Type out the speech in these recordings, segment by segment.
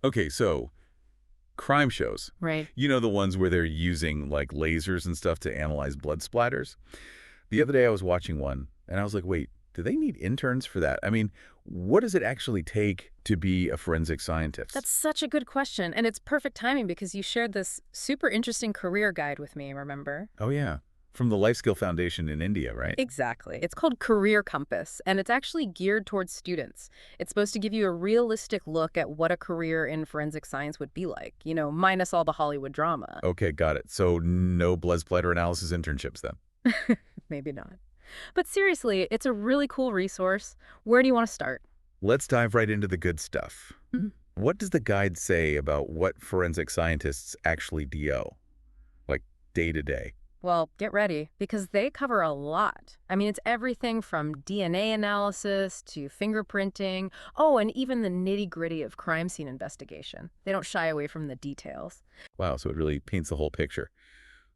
Okay, so crime shows. Right. You know, the ones where they're using, like, lasers and stuff to analyze blood splatters? The other day I was watching one, and I was like, wait, do they need interns for that? I mean, what does it actually take to be a forensic scientist? That's such a good question, and it's perfect timing because you shared this super interesting career guide with me, remember? Oh, yeah. From the Life Skill Foundation in India, right? Exactly. It's called Career Compass, and it's actually geared towards students. It's supposed to give you a realistic look at what a career in forensic science would be like, minus all the Hollywood drama. Okay, got it. So no blood splatter analysis internships then. Maybe not. But seriously, it's a really cool resource. Where do you want to start? Let's dive right into the good stuff. Mhm. What does the guide say about what forensic scientists actually do, like day to day? Well, get ready, because they cover a lot. I mean, it's everything from DNA analysis to fingerprinting. Oh, and even the nitty-gritty of crime scene investigation. They don't shy away from the details. Wow, so it really paints the whole picture.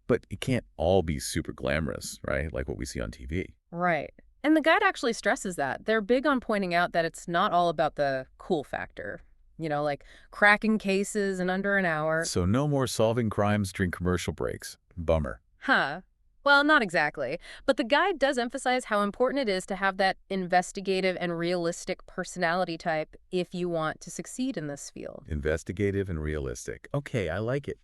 But it can't all be super glamorous, right? Like what we see on TV. Right. And the guide actually stresses that. They're big on pointing out that it's not all about the cool factor. Like cracking cases in under an hour. So no more solving crimes during commercial breaks. Bummer. Huh. Well, not exactly. But the guide does emphasize how important it is to have that investigative and realistic personality type if you want to succeed in this field. Investigative and realistic. Okay, I like it.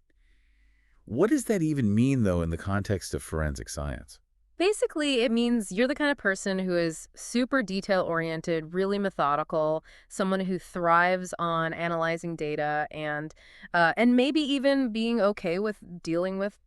What does that even mean, though, in the context of forensic science? Basically, it means you're the kind of person who is super detail-oriented, really methodical, someone who thrives on analyzing data and maybe even being okay with dealing with,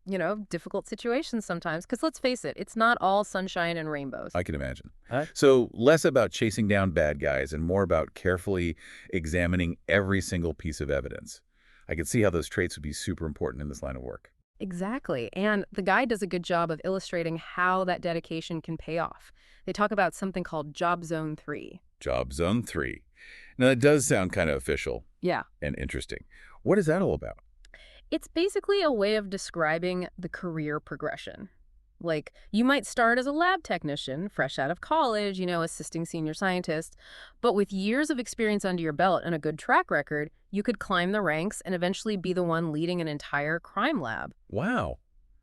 difficult situations sometimes. Because let's face it, it's not all sunshine and rainbows. I can imagine. Huh? So less about chasing down bad guys and more about carefully examining every single piece of evidence. I can see how those traits would be super important in this line of work. Exactly. And the guide does a good job of illustrating how that dedication can pay off. They talk about something called Job Zone 3. Job Zone 3. Now, that does sound kind of official Yeah. and interesting. What is that all about? It's basically a way of describing the career progression. Like, you might start as a lab technician, fresh out of college, assisting senior scientists. But with years of experience under your belt and a good track record, you could climb the ranks and eventually be the one leading an entire crime lab. Wow.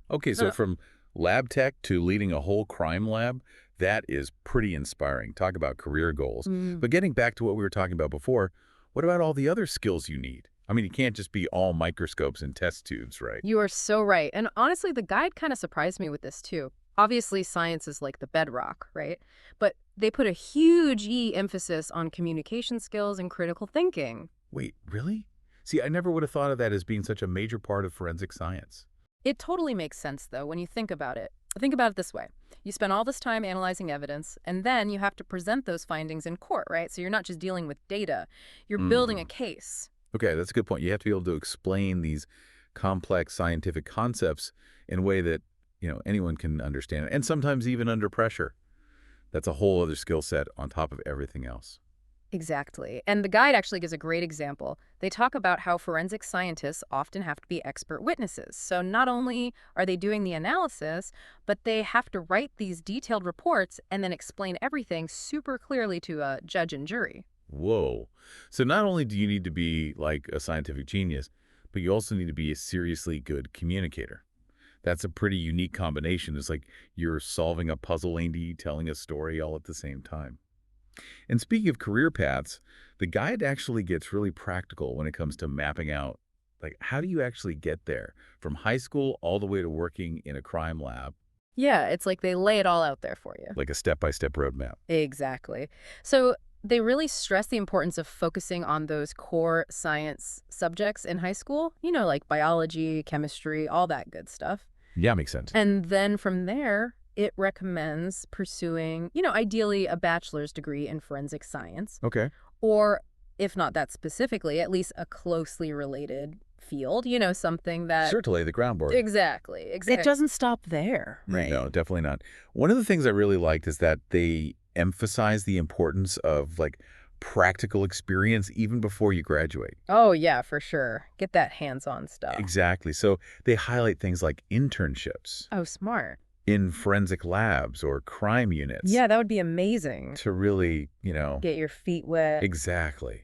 Okay, so Huh. from lab tech to leading a whole crime lab, that is pretty inspiring. Talk about career goals. Mm. But getting back to what we were talking about before, what about all the other skills you need? I mean, you can't just be all microscopes and test tubes, right? You are so right. And honestly, the guide kind of surprised me with this too. Obviously, science is like the bedrock, right? But they put a huge emphasis on communication skills and critical thinking. Wait, really? See, I never would have thought of that as being such a major part of forensic science. It totally makes sense, though, when you think about it. Think about it this way. You spend all this time analyzing evidence, and then you have to present those findings in court, right? So you're not just dealing with data, you're building a Hmm. case. Okay, that's a good point. You have to be able to explain these complex scientific concepts in a way that, anyone can understand, and sometimes even under pressure. That's a whole other skill set on top of everything else. Exactly. And the guide actually gives a great example. They talk about how forensic scientists often have to be expert witnesses. So not only are they doing the analysis, but they have to write these detailed reports and then explain everything super clearly to a judge and jury. Whoa. So not only do you need to be like a scientific genius, but you also need to be a seriously good communicator. That's a pretty unique combination. It's like you're solving a puzzle and telling a story all at the same time. And speaking of career paths, the guide actually gets really practical when it comes to mapping out, like, how do you actually get there from high school all the way to working in a crime lab, Yeah, it's like they lay it all out there for you. like a step-by-step roadmap. Exactly. So they really stress the importance of focusing on those core science subjects in high school, like biology, chemistry, all that good stuff. Yeah, makes sense. And then from there, it recommends pursuing, ideally a bachelor's degree in forensic science, Okay. or if not that specifically, at least a closely related field, something that. Sure, to lay the groundwork. Exactly, It exactly. doesn't stop there, right? No, definitely not. One of the things I really liked is that they emphasize the importance of like practical experience even before you graduate. Oh, yeah, for sure. Get that hands-on stuff. Exactly. So they highlight things like internships Oh, smart. in forensic labs or crime units Yeah, that would be amazing. to really, Get your feet wet. exactly.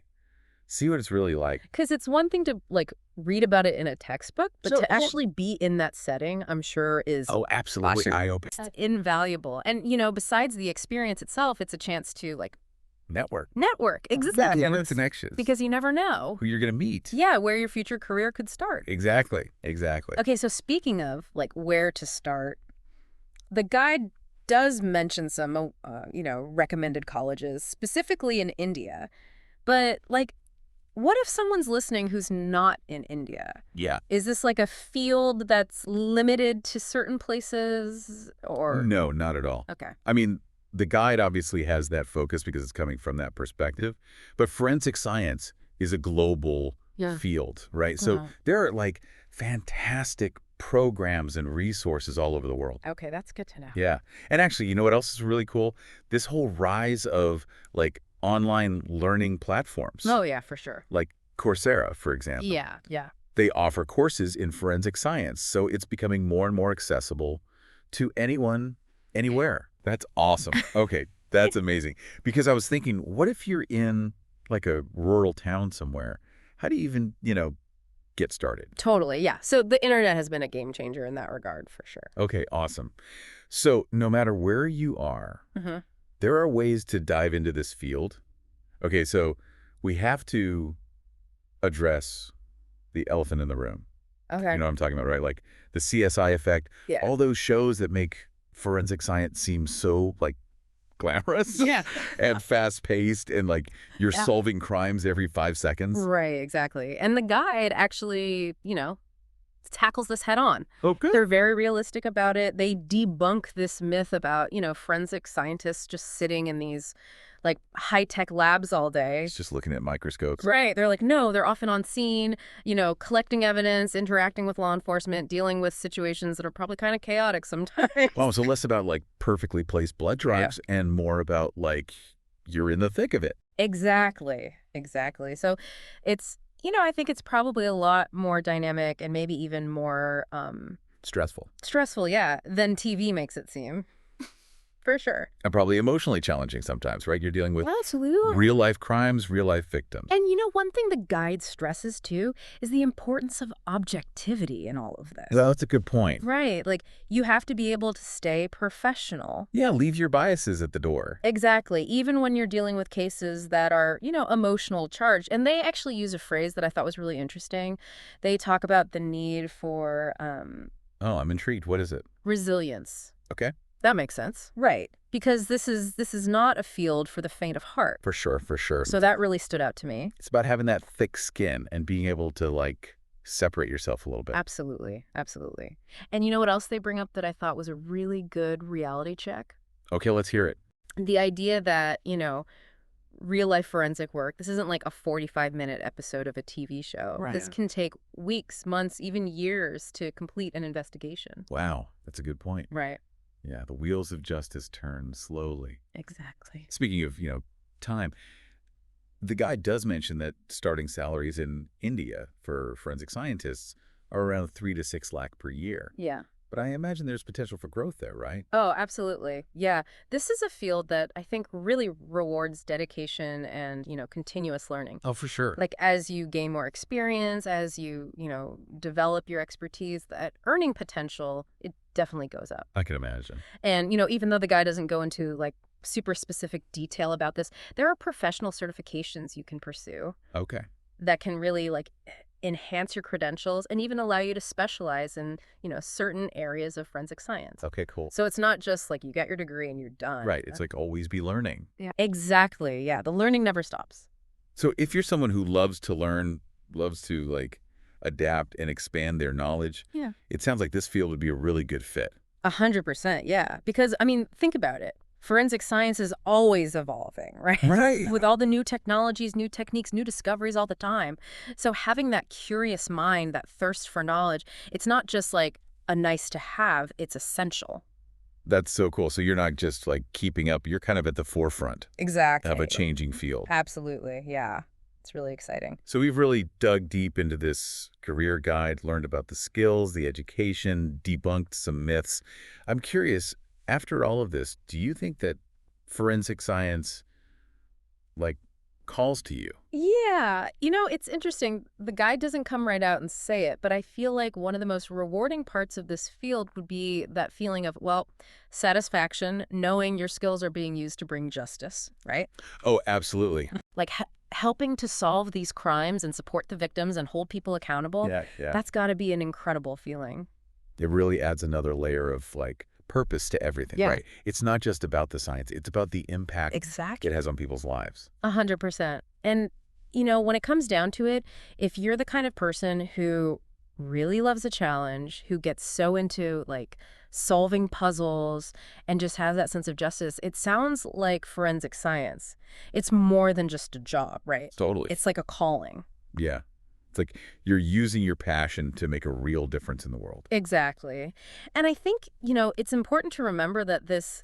See what it's really like. Because it's one thing to, like, read about it in a textbook, but So, to actually be in that setting, I'm sure is Oh, absolutely Awesome. eye-opening. invaluable. And, besides the experience itself, it's a chance to, like, Network. network. Yeah, Exactly. and connections. Because you never know, who you're going to meet. yeah, where your future career could start. Exactly. Exactly. Okay, so speaking of, like, where to start, the guide does mention some, recommended colleges, specifically in India. But, like, what if someone's listening who's not in India? Yeah. Is this like a field that's limited to certain places or? No, not at all. Okay. I mean, the guide obviously has that focus because it's coming from that perspective, but forensic science is a global Yeah. field, right? So Uh-huh. there are like fantastic programs and resources all over the world. Okay, that's good to know. Yeah. And actually, you know what else is really cool? This whole rise of like online learning platforms, Oh, yeah, for sure. like Coursera, for example. Yeah, yeah. They offer courses in forensic science, so it's becoming more and more accessible to anyone, anywhere. That's awesome. Okay, that's amazing. Because I was thinking, what if you're in like a rural town somewhere? How do you even, get started? Totally, yeah. So the internet has been a game changer in that regard, for sure. Okay, awesome. So no matter where you are, Mm-hmm. there are ways to dive into this field. Okay, so we have to address the elephant in the room. Okay. You know what I'm talking about, right? Like the CSI effect, Yeah. all those shows that make forensic science seem so like glamorous Yeah. and fast-paced and like you're Yeah. solving crimes every 5 seconds. Right, exactly. And the guide actually, tackles this head on. Oh, good. They're very realistic about it. They debunk this myth about, forensic scientists just sitting in these, like, high-tech labs all day. It's just looking at microscopes. Right. They're like, no, they're often on scene, collecting evidence, interacting with law enforcement, dealing with situations that are probably kind of chaotic sometimes. Wow, so less about like perfectly placed blood drives and more about like you're in the thick of it. Exactly. Exactly. So it's, I think it's probably a lot more dynamic and maybe even more Stressful. stressful, yeah, than TV makes it seem. For sure. And probably emotionally challenging sometimes, right? You're dealing with Absolutely. real-life crimes, real-life victims. And one thing the guide stresses too is the importance of objectivity in all of this. Well, that's a good point. Right. Like, you have to be able to stay professional. Yeah, leave your biases at the door. Exactly. Even when you're dealing with cases that are, emotional charged. And they actually use a phrase that I thought was really interesting. They talk about the need for Oh, I'm intrigued. What is it? resilience. Okay. That makes sense. Right. Because this is not a field for the faint of heart. For sure, for sure. So that really stood out to me. It's about having that thick skin and being able to like separate yourself a little bit. Absolutely. Absolutely. And you know what else they bring up that I thought was a really good reality check? Okay, let's hear it. The idea that, real life forensic work, this isn't like a 45-minute episode of a TV show. Right. This can take weeks, months, even years to complete an investigation. Wow, that's a good point. Right. Yeah, the wheels of justice turn slowly. Exactly. Speaking of, time, the guide does mention that starting salaries in India for forensic scientists are around 3 to 6 lakh per year. Yeah. But I imagine there's potential for growth there, right? Oh, absolutely. Yeah. This is a field that I think really rewards dedication and, continuous learning. Oh, for sure. Like, as you gain more experience, as you, develop your expertise, that earning potential, it definitely goes up. I can imagine. And, even though the guy doesn't go into like super specific detail about this, there are professional certifications you can pursue Okay. that can really like enhance your credentials and even allow you to specialize in, certain areas of forensic science. Okay, cool. So it's not just like you get your degree and you're done. Right. It's like always be learning. Yeah. Exactly. Yeah. The learning never stops. So if you're someone who loves to learn, loves to like adapt and expand their knowledge, Yeah. it sounds like this field would be a really good fit. 100%. Yeah. Because, think about it. Forensic science is always evolving, right? Right. With all the new technologies, new techniques, new discoveries all the time. So having that curious mind, that thirst for knowledge, it's not just like a nice to have, it's essential. That's so cool. So you're not just like keeping up, you're kind of at the forefront Exactly. of a changing field. Absolutely. Yeah. It's really exciting. So we've really dug deep into this career guide, learned about the skills, the education, debunked some myths. I'm curious, after all of this, do you think that forensic science like calls to you. Yeah, it's interesting. The guide doesn't come right out and say it, but I feel like one of the most rewarding parts of this field would be that feeling of, well, satisfaction, knowing your skills are being used to bring justice, right? Oh, absolutely. Like helping to solve these crimes and support the victims and hold people accountable. Yeah, yeah. That's got to be an incredible feeling. It really adds another layer of, like, purpose to everything, Yeah. right? It's not just about the science. It's about the impact it Exactly. has on people's lives. 100%. And, when it comes down to it, if you're the kind of person who really loves a challenge, who gets so into like solving puzzles and just has that sense of justice, it sounds like forensic science. It's more than just a job, right? Totally. It's like a calling. Yeah. It's like you're using your passion to make a real difference in the world. Exactly. And I think, it's important to remember that this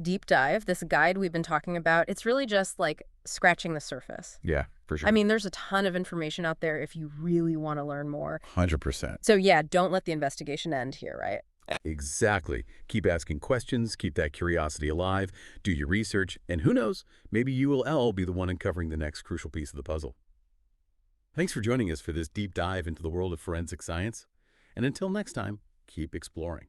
deep dive, this guide we've been talking about, it's really just like scratching the surface. Yeah, for I sure. mean, there's a ton of information out there if you really want to learn more. 100%. So yeah, don't let the investigation end here, right? Exactly. Keep asking questions, keep that curiosity alive, do your research, and who knows, maybe you will all be the one uncovering the next crucial piece of the puzzle. Thanks for joining us for this deep dive into the world of forensic science. And until next time, keep exploring.